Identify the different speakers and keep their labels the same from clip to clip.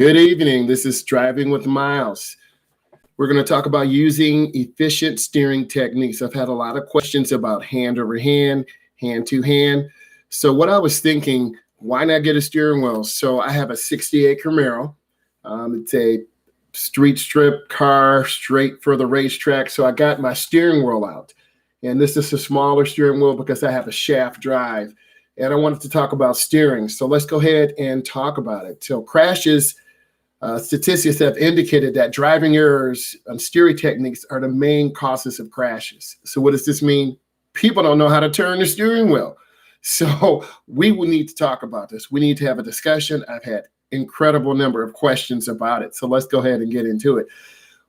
Speaker 1: Good evening. This is Driving with Myles. We're going to talk about using efficient steering techniques. I've had a lot of questions about hand over hand to hand. So what I was thinking, why not get a steering wheel? So I have a 68 Camaro. It's a street strip car straight for the racetrack. So I got my steering wheel out. And this is a smaller steering wheel because I have a shaft drive. And I wanted to talk about steering. So let's go ahead and talk about it. So crashes. Statistics have indicated that driving errors and steering techniques are the main causes of crashes. So what does this mean? People don't know how to turn the steering wheel. So we will need to talk about this. We need to have a discussion. I've had incredible number of questions about it. So let's go ahead and get into it.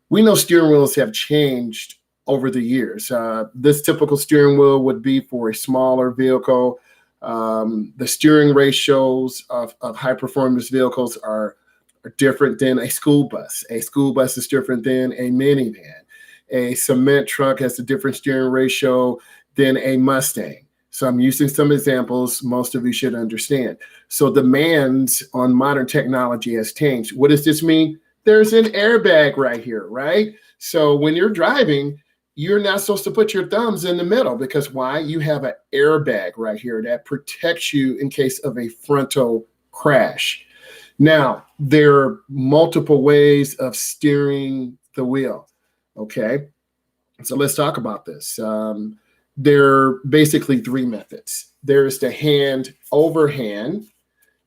Speaker 1: We know steering wheels have changed over the years. This typical steering wheel would be for a smaller vehicle. The steering ratios of high performance vehicles are different than a school bus. A school bus is different than a minivan. A cement truck has a different steering ratio than a Mustang. So I'm using some examples most of you should understand. So demands on modern technology has changed. What does this mean? There's an airbag right here, right? So when you're driving, you're not supposed to put your thumbs in the middle because why? You have an airbag right here that protects you in case of a frontal crash. Now, there are multiple ways of steering the wheel, okay? So let's talk about this. There are basically three methods. There's the hand over hand,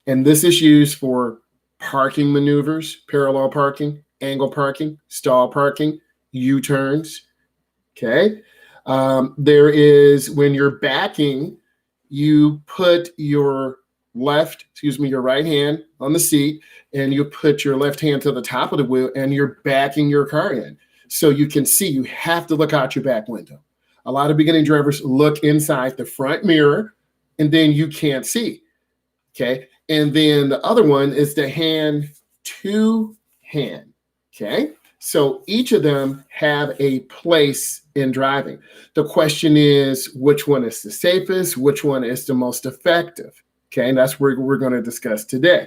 Speaker 1: and this is used for parking maneuvers, parallel parking, angle parking, stall parking, U-turns, okay? There is when you're backing, you put your your right hand on the seat, and you put your left hand to the top of the wheel, and you're backing your car in. So you can see, you have to look out your back window. A lot of beginning drivers look inside the front mirror, and then you can't see, okay? And then the other one is the hand to hand, okay? So each of them have a place in driving. The question is, which one is the safest? Which one is the most effective? Okay, and that's what we're going to discuss today.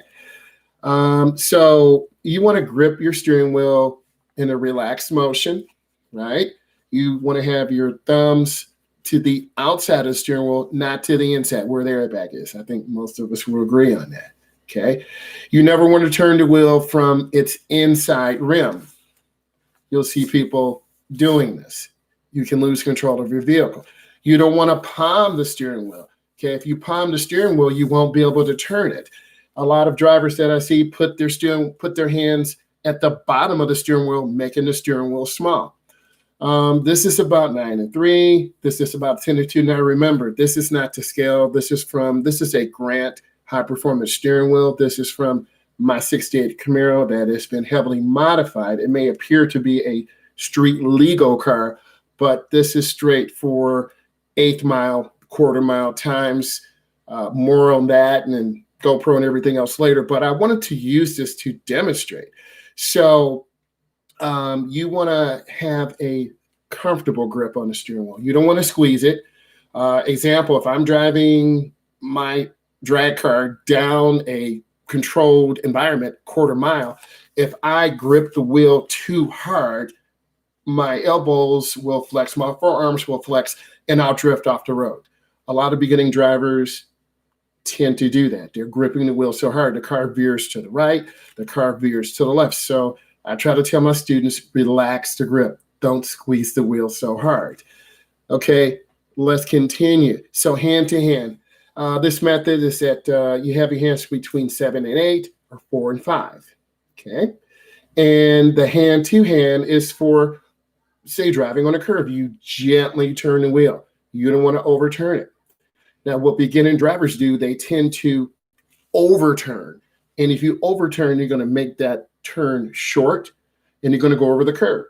Speaker 1: So you want to grip your steering wheel in a relaxed motion, right? You want to have your thumbs to the outside of the steering wheel, not to the inside where the airbag is. I think most of us will agree on that, okay? You never want to turn the wheel from its inside rim. You'll see people doing this. You can lose control of your vehicle. You don't want to palm the steering wheel. Okay, if you palm the steering wheel, you won't be able to turn it. A lot of drivers that I see put their hands at the bottom of the steering wheel, making the steering wheel small. This is about 9-3. This is about 10-2. Now remember, this is not to scale. This is a Grant high performance steering wheel. This is from my 68 Camaro that has been heavily modified. It may appear to be a street legal car, but this is straight for 8th mile, quarter mile times. More on that and then GoPro and everything else later. But I wanted to use this to demonstrate. So you want to have a comfortable grip on the steering wheel. You don't want to squeeze it. Example, if I'm driving my drag car down a controlled environment, quarter mile, if I grip the wheel too hard, my elbows will flex, my forearms will flex, and I'll drift off the road. A lot of beginning drivers tend to do that. They're gripping the wheel so hard, the car veers to the right, the car veers to the left. So I try to tell my students, relax the grip. Don't squeeze the wheel so hard. Okay, let's continue. So hand to hand. This method is that you have your hands between 7 and 8 or 4 and 5. Okay, and the hand to hand is for, say, driving on a curve. You gently turn the wheel. You don't want to overturn it. Now, what beginning drivers do, they tend to overturn. And if you overturn, you're going to make that turn short, and you're going to go over the curb.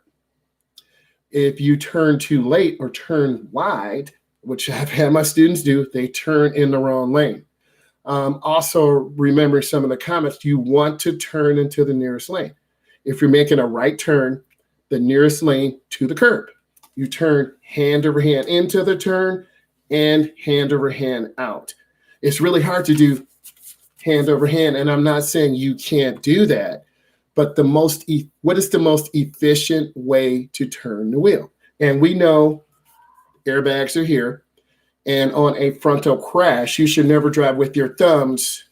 Speaker 1: If you turn too late or turn wide, which I've had my students do, they turn in the wrong lane. Also, remember some of the comments, you want to turn into the nearest lane. If you're making a right turn, the nearest lane to the curb. You turn hand over hand into the turn and hand over hand out. It's really hard to do hand over hand, and I'm not saying you can't do that, but what is the most efficient way to turn the wheel? And we know airbags are here. And on a frontal crash, you should never drive with your thumbs,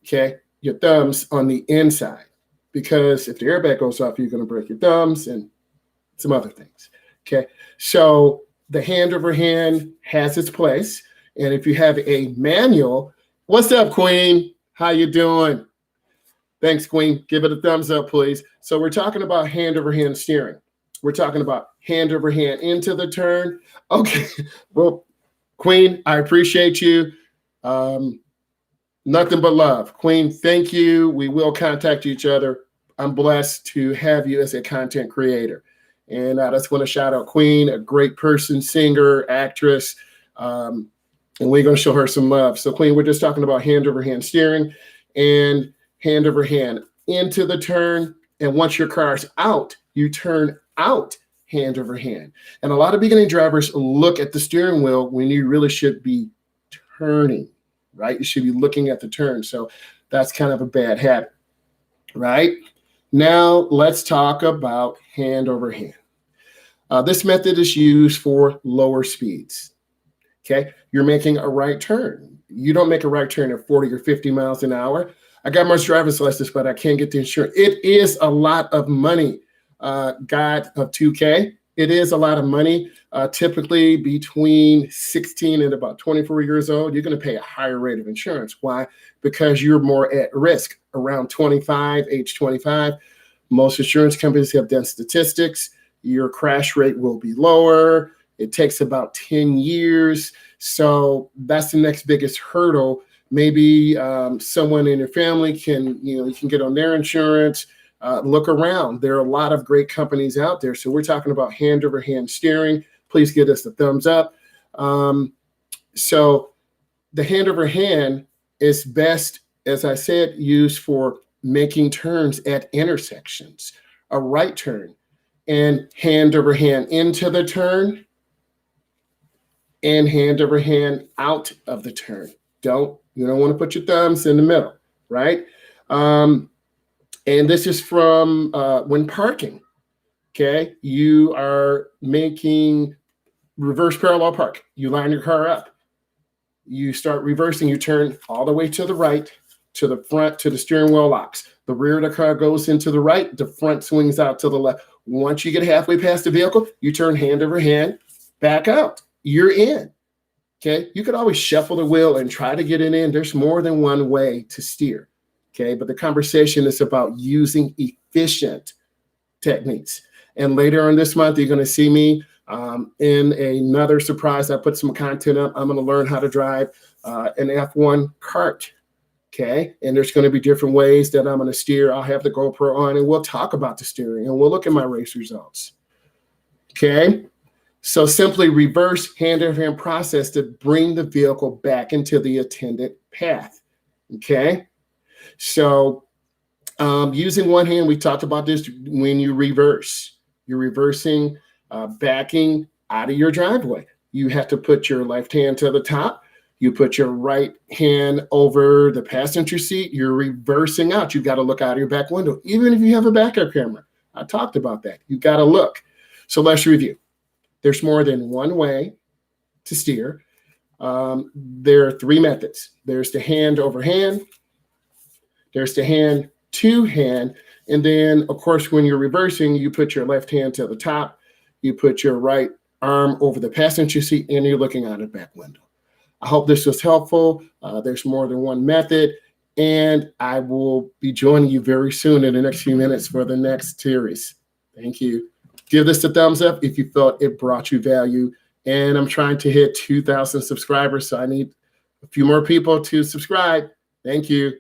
Speaker 1: okay, your thumbs on the inside. Because if the airbag goes off, you're going to break your thumbs and some other things, okay? So the hand over hand has its place. And if you have a manual, what's up, Queen? How you doing? Thanks, Queen. Give it a thumbs up, please. So we're talking about hand over hand steering. We're talking about hand over hand into the turn. Okay, well, Queen, I appreciate you. Nothing but love. Queen, thank you. We will contact each other. I'm blessed to have you as a content creator. And I just want to shout out Queen, a great person, singer, actress, and we're going to show her some love. So Queen, we're just talking about hand over hand steering and hand over hand into the turn. And once your car's out, you turn out hand over hand. And a lot of beginning drivers look at the steering wheel when you really should be turning, right? You should be looking at the turn. So that's kind of a bad habit, right? Now let's talk about hand over hand. This method is used for lower speeds. Okay, you're making a right turn. You don't make a right turn at 40 or 50 miles an hour. I got my driver's license, but I can't get the insurance. It is a lot of money, God of 2K. It is a lot of money. Typically between 16 and about 24 years old, you're going to pay a higher rate of insurance. Why? Because you're more at risk. Around 25, age 25, most insurance companies have done statistics. Your crash rate will be lower. It takes about 10 years. So that's the next biggest hurdle. Maybe someone in your family can, you can get on their insurance. Look around. There are a lot of great companies out there. So we're talking about hand over hand steering. Please give us a thumbs up. So the hand over hand is best, as I said, used for making turns at intersections, a right turn, and hand over hand into the turn, and hand over hand out of the turn. You don't want to put your thumbs in the middle, right? And this is from when parking, okay? You are making reverse parallel park. You line your car up. You start reversing, you turn all the way to the right, to the front, to the steering wheel locks. The rear of the car goes into the right, the front swings out to the left. Once you get halfway past the vehicle, you turn hand over hand, back out. You're in, okay? You could always shuffle the wheel and try to get it in. There's more than one way to steer, okay? But the conversation is about using efficient techniques. And later on this month, you're going to see me in another surprise. I put some content up. I'm going to learn how to drive an F1 kart, okay? And there's going to be different ways that I'm going to steer. I'll have the GoPro on, and we'll talk about the steering, and we'll look at my race results, okay? So simply reverse hand-over-hand process to bring the vehicle back into the intended path, okay? So using one hand, we talked about this when you reverse. You're reversing, backing out of your driveway. You have to put your left hand to the top. You put your right hand over the passenger seat. You're reversing out. You've got to look out of your back window, even if you have a backup camera. I talked about that. You've got to look. So let's review. There's more than one way to steer. There are three methods. There's the hand over hand. There's the hand to hand. And then, of course, when you're reversing, you put your left hand to the top. You put your right arm over the passenger seat, and you're looking out the back window. I hope this was helpful. There's more than one method. And I will be joining you very soon in the next few minutes for the next series. Thank you. Give this a thumbs up if you felt it brought you value. And I'm trying to hit 2,000 subscribers, so I need a few more people to subscribe. Thank you.